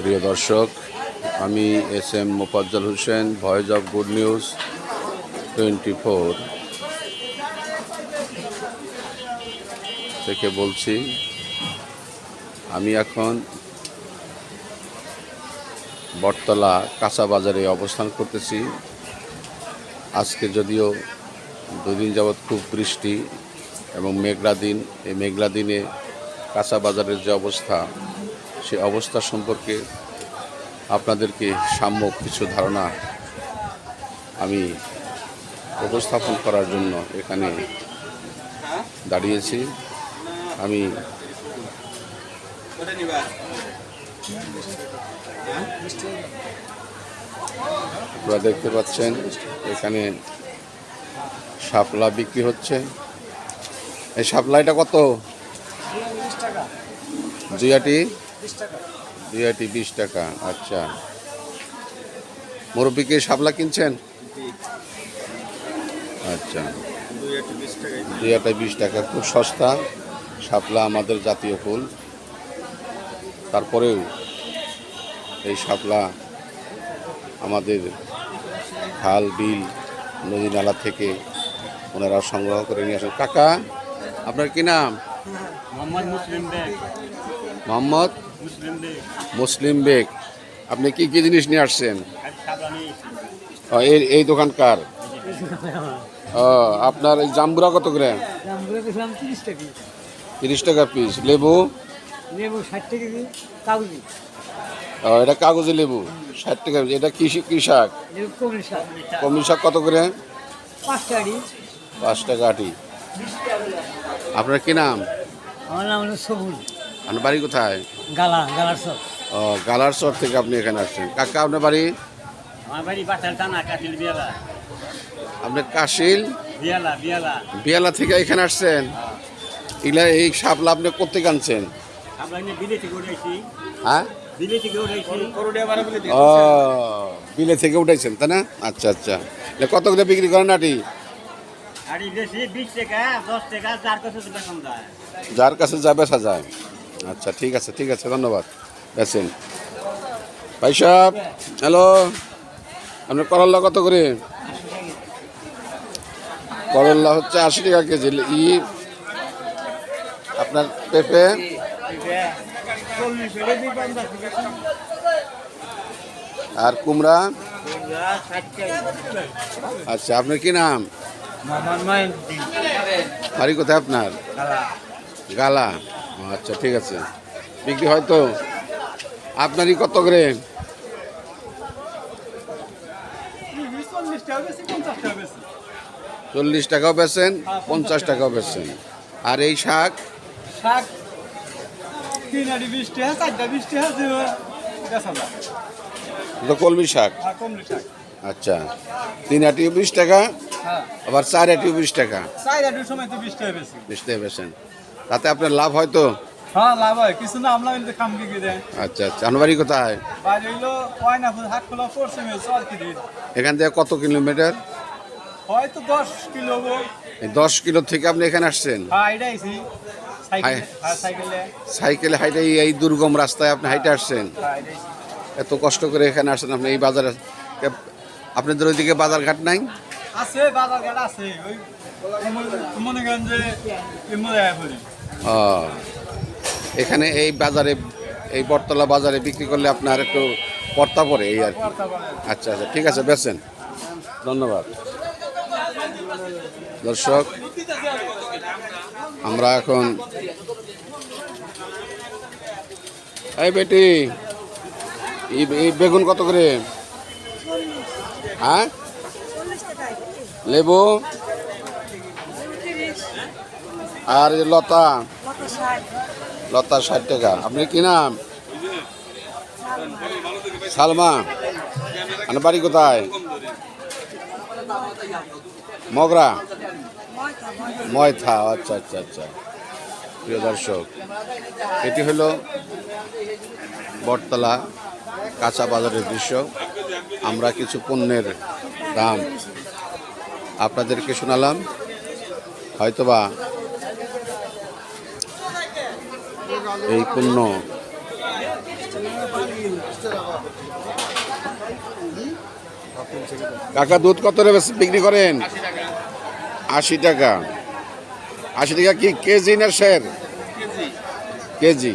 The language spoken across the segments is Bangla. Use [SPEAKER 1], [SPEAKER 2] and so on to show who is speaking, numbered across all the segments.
[SPEAKER 1] প্রিয় দর্শক, আমি S M Mofazzal Hossain, Voice of Good News 24 থেকে বলছি। আমি এখন বটতলা কাঁচা বাজারে অবস্থান করতেছি। আজকে যদিও দুদিন যাবৎ খুব বৃষ্টি এবং মেঘলা দিন, এই মেঘলা দিনে কাঁচা বাজারের যে অবস্থা, সে অবস্থা সম্পর্কে আপনাদেরকে সাম্যক কিছু ধারণা আমি উপস্থাপন করার জন্য এখানে দাঁড়িয়েছি। আমি আপনারা দেখতে পাচ্ছেন এখানে শাপলা বিক্রি হচ্ছে। এই শাপলাটা কত? জিয়াটি 20 টাকা। আচ্ছা, মুরব্বীকে শাপলা কিনছেন? আচ্ছা, 20 টাকা, খুব সস্তা। শাপলা আমাদের জাতীয় ফুল, তারপরেও এই শাপলা আমাদের খাল, বিল, নদী নালা থেকে ওনারা সংগ্রহ করে নিয়ে আসেন। কাকা, আপনার কি নাম? মোহাম্মদ মুসলিম বেগ। আপনি কি কি জিনিস নিয়ে আসছেন? এই দোকানকার? আপনার এই জাম্বুরা কত করে? 30 টাকা পিস। লেবু?
[SPEAKER 2] 60 টাকা পিস। কাগজি?
[SPEAKER 1] এটা কাগজি লেবু 60 টাকা পিস। এটা কি শাক? কলমি শাক কত করে? 5 টাকা আটি। আপনার কি নাম?
[SPEAKER 2] আমার নাম হলো সবুজ।
[SPEAKER 1] আপনার বাড়ি কোথায়?
[SPEAKER 2] গালার চর।
[SPEAKER 1] গালার চর থেকে আপনি এখানে আসছেন। কাকা, আপনার বাড়ি?
[SPEAKER 2] আমার বাড়ি বাটাল টানা, কাশিল বিয়ালা।
[SPEAKER 1] আপনি কাশিল বিয়ালা থেকে এখানে আসছেন? এগুলা এই শাপলা আপনি কোথেকে আনছেন? হ্যাঁ, বিলে থেকে উঠাইছেন, তাই না? আচ্ছা আচ্ছা, কত করে বিক্রি করেন আটি?
[SPEAKER 2] 20 টাকা, 10 টাকা,
[SPEAKER 1] যার কাছে যা বেচা যায়। আচ্ছা, ঠিক আছে ঠিক আছে, ধন্যবাদ। বেচেন ভাই সাহেব। হ্যালো, আপনার করল্লা কত করে? করল্লা হচ্ছে 80 টাকা কেজি। আপনার পেঁপে? আর কুমড়া? আচ্ছা, আপনার কি নাম? বাড়ি কোথায় আপনার? গালা। আচ্ছা, ঠিক আছে, বিক্রি হয়তো। আপনারই কত করে? 40 টাকাও বেচেন, 50 টাকাও বেচেন। আর এই শাক?
[SPEAKER 2] 20 টাকা, 20 টাকা।
[SPEAKER 1] কলমি শাক? আচ্ছা, 3 আটিও 20 টাকা, আবার 4 আটিও 20 টাকা।
[SPEAKER 2] 20 টাকা
[SPEAKER 1] বেচেন, তাতে আপনার লাভ হয়তো?
[SPEAKER 2] হ্যাঁ, লাভ হয় কিছু না। আমরা কিন্তু খামকি কি দেয়।
[SPEAKER 1] আচ্ছা আচ্ছা, আপনার বাড়ি কোথায়?
[SPEAKER 2] বাড়ি হইলো কয়নাপুর, হাটখোলা, পশ্চিমে চরকিদি।
[SPEAKER 1] এখান থেকে কত কিলোমিটার?
[SPEAKER 2] হয়তো 10 কিলো।
[SPEAKER 1] 10 কিলো থেকে আপনি এখানে আসছেন?
[SPEAKER 2] হ্যাঁ, এটা আইছি
[SPEAKER 1] সাইকেলে হাইটে, এই দুর্গম রাস্তায় আপনি হাইটে আসছেন? এত কষ্ট করে এখানে আসছেন আপনি এই বাজারে? আপনাদের ওইদিকে বাজার ঘাট নাই?
[SPEAKER 2] আছে, বাজার ঘাট আছে। ওই মনে করেন যে
[SPEAKER 1] এখানে এই বাজারে, এই বটতলা বাজারে বিক্রি করলে আপনার একটু পড়তা পড়ে, এই আর কি। আচ্ছা আচ্ছা, ঠিক আছে, বেচেন। ধন্যবাদ। দর্শক, আমরা এখন এই বেটি, এই বেগুন কত করে? হ্যাঁ, লেবু? আর লতা? লতা 60 টাকা। আপনি কি নাম? সালমা। আপনার বাড়ি কোথায়? মগরা, ময়থা। আচ্ছা আচ্ছা আচ্ছা। প্রিয় দর্শক, এটি হলো বটতলা কাঁচা বাজারের দৃশ্য। আমরা কিছু পণ্যের দাম আপনাদেরকে শোনালাম। হয়তোবা এই পণ্য কাকা দুধ কত রে বিক্রি করেন? 80 টাকা। 80 টাকা কি কেজি না শের? কেজি।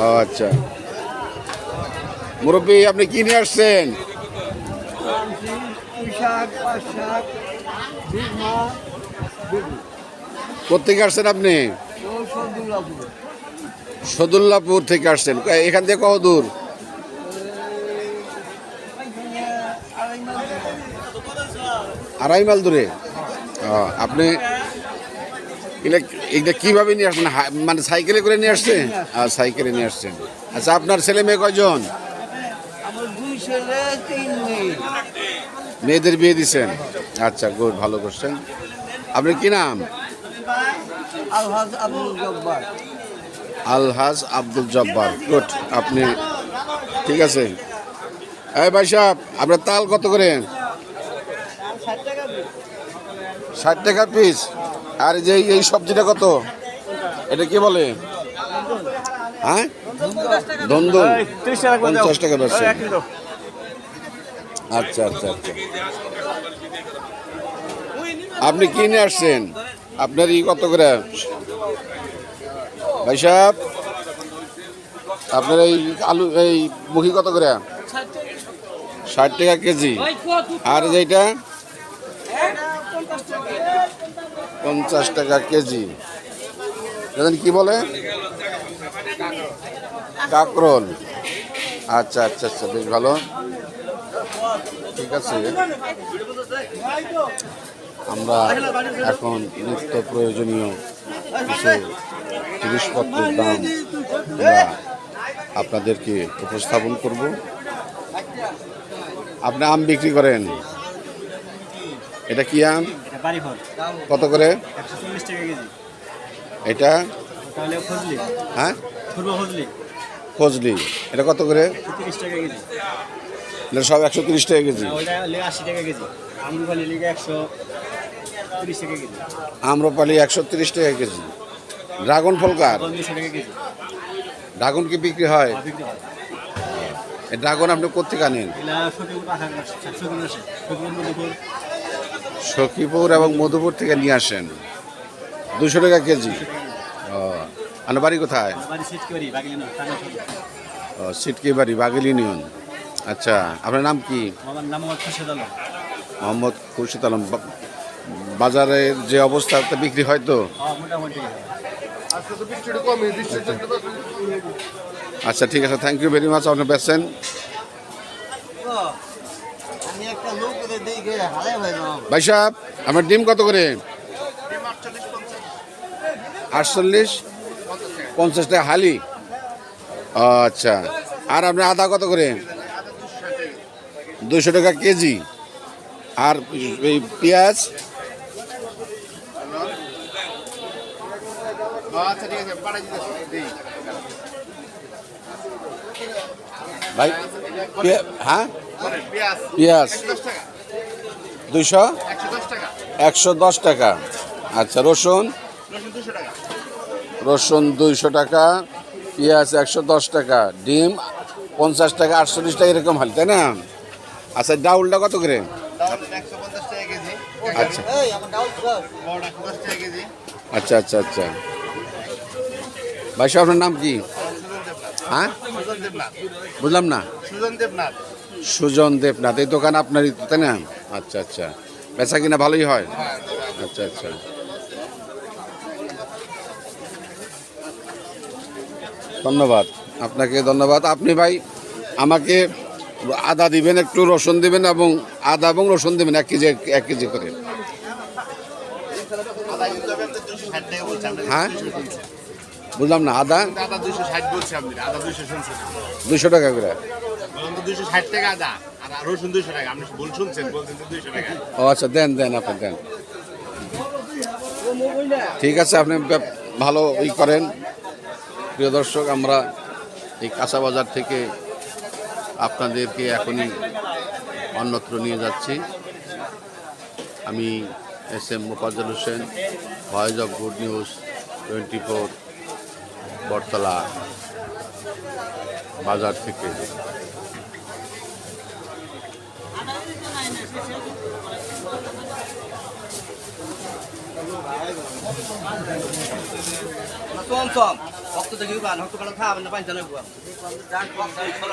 [SPEAKER 1] ও আচ্ছা। মুরব্বী আপনি কি নিয়ে আসছেন? কোথেকে আসছেন আপনি? সদুল্লাপুর থেকে আসছেন। এখান থেকে কত দূর? আড়াই মাইল দূরে। আপনি এটা কিভাবে নিয়ে আসছেন? মানে সাইকেলে করে নিয়ে আসছেন? সাইকেলে নিয়ে আসছেন। আচ্ছা, আপনার ছেলে মেয়ে কয়জন? মেয়েদের বিয়ে দিচ্ছেন? আচ্ছা, গুড, ভালো করছেন। আপনার কি নাম? আলহাজ আব্দুল জব্বার। গুড, আপনি ঠিক আছে। এই ভাই সাহেব, আপনার তাল কত করে? 60 টাকা পিস। আর যে এই সবজিটা কত? এটা কি বলে? হ্যাঁ, ধন্দুল। 50 টাকা বেচছেন। আচ্ছা আচ্ছা আচ্ছা। আপনি কি নিয়ে আসছেন? আপনার ই কত করে ভাই সাহেব? আপনার এই আলু এই মুখি কত করে? 60 টাকা কেজি। আর যেটা 50 টাকা কেজি। জানেন কি বলে? কাকরোল। আচ্ছা আচ্ছা আচ্ছা, বেশ ভালো, ঠিক আছে। আমরা এখন নিত্য প্রয়োজনীয় কিছু জিনিসপত্রের দাম আমরা আপনাদেরকে উপস্থাপন করব। আপনি আম বিক্রি করেন? এটা কি আম? কত করে?
[SPEAKER 2] 140 টাকা কেজি।
[SPEAKER 1] এটা হ্যাঁ, ফজলি। এটা কত করে?
[SPEAKER 2] 30 টাকা কেজি।
[SPEAKER 1] এটা সব 130 টাকা কেজি।
[SPEAKER 2] ওইটা 80 টাকা কেজি। আমরুপালি লিগে 130 টাকা কেজি।
[SPEAKER 1] আম্রপালি 130 টাকা কেজি। ড্রাগন ফল কার?
[SPEAKER 2] 200 টাকা কেজি।
[SPEAKER 1] ড্রাগন কি বিক্রি হয়?
[SPEAKER 2] বিক্রি হয়।
[SPEAKER 1] এই ড্রাগন আপনি কোথেকে আনেন?
[SPEAKER 2] এলা সকিপুর আখা সকিপুর আসে। সকিপুর মধুপুর।
[SPEAKER 1] সখীপুর এবং মধুপুর থেকে নিয়ে আসেন। 200 টাকা কেজি। ও, আপনার বাড়ি কোথায়?
[SPEAKER 2] বাড়ি সিট করি বাগিনা না টানা ছোট।
[SPEAKER 1] ও, সিটকি বাড়ি, বাগেল ইউনিয়ন। আচ্ছা, আপনার নাম কি?
[SPEAKER 2] আমার নাম খুরশেদ আলম।
[SPEAKER 1] মোহাম্মদ খুরশিদ আলম। বাজারের যে অবস্থা তা বিক্রি হয় তো?
[SPEAKER 2] মোটামুটি।
[SPEAKER 1] আচ্ছা, ঠিক আছে, থ্যাংক ইউ ভেরি মাচ। আপনি বেচছেন।
[SPEAKER 2] আমি একটা লোক দেখে হারাই ভাই না।
[SPEAKER 1] ভাই সাহেব, আপনার ডিম কত করে? 48 50 টাকা হালি। আচ্ছা, আর আপনার আদা কত করে? 200 টাকা কেজি। আর এই পেঁয়াজ? ভাই হ্যাঁ, পেঁয়াজ 200 110 টাকা। আচ্ছা, রসুন? রসুন 200 টাকা, পেঁয়াজ 110 টাকা, ডিম 50 টাকা, 48 টাকা, এরকম হাল, তাই না? আচ্ছা, ডাউলটা কত করে? আচ্ছা আচ্ছা আচ্ছা আচ্ছা। ভাই সাহেব, আপনার নাম কি? হ্যাঁ, বুঝলাম না। সুজন দেবনাথ। এই দোকান আপনারই তো, তাই না? আচ্ছা আচ্ছা, বেচা কিনা ভালোই হয়? আচ্ছা আচ্ছা, ধন্যবাদ আপনাকে, ধন্যবাদ। আপনি ভাই আমাকে আদা দিবেন, একটু রসুন দিবেন, এবং আদা এবং রসুন দিবেন 1 কেজি করে। হ্যাঁ, বুঝলাম না। আদা
[SPEAKER 3] 260 বলছি, আপনি আদা 200 শুনছেন?
[SPEAKER 1] 200 টাকা করে।
[SPEAKER 3] বলুন তো 260 টাকা আদা, আর রসুন 200 টাকা। আপনি ভুল শুনছেন, বলছেন তো 200 টাকা।
[SPEAKER 1] ও আচ্ছা, দেন দেন, আপনি দেন। ঠিক আছে, আপনি ভালো ই করেন। প্রিয় দর্শক, আমরা এই কাঁচা বাজার থেকে আপনাদেরকে এখনই অন্যত্র নিয়ে যাচ্ছি। আমি SM Mofazzal Hossain, Voice of Good News 24, বটতলা। বাজার থেকে।
[SPEAKER 2] চম চম ভক্ত দেখি হক্ত কাটা খাওয়াবেন না পাঁচ জানাই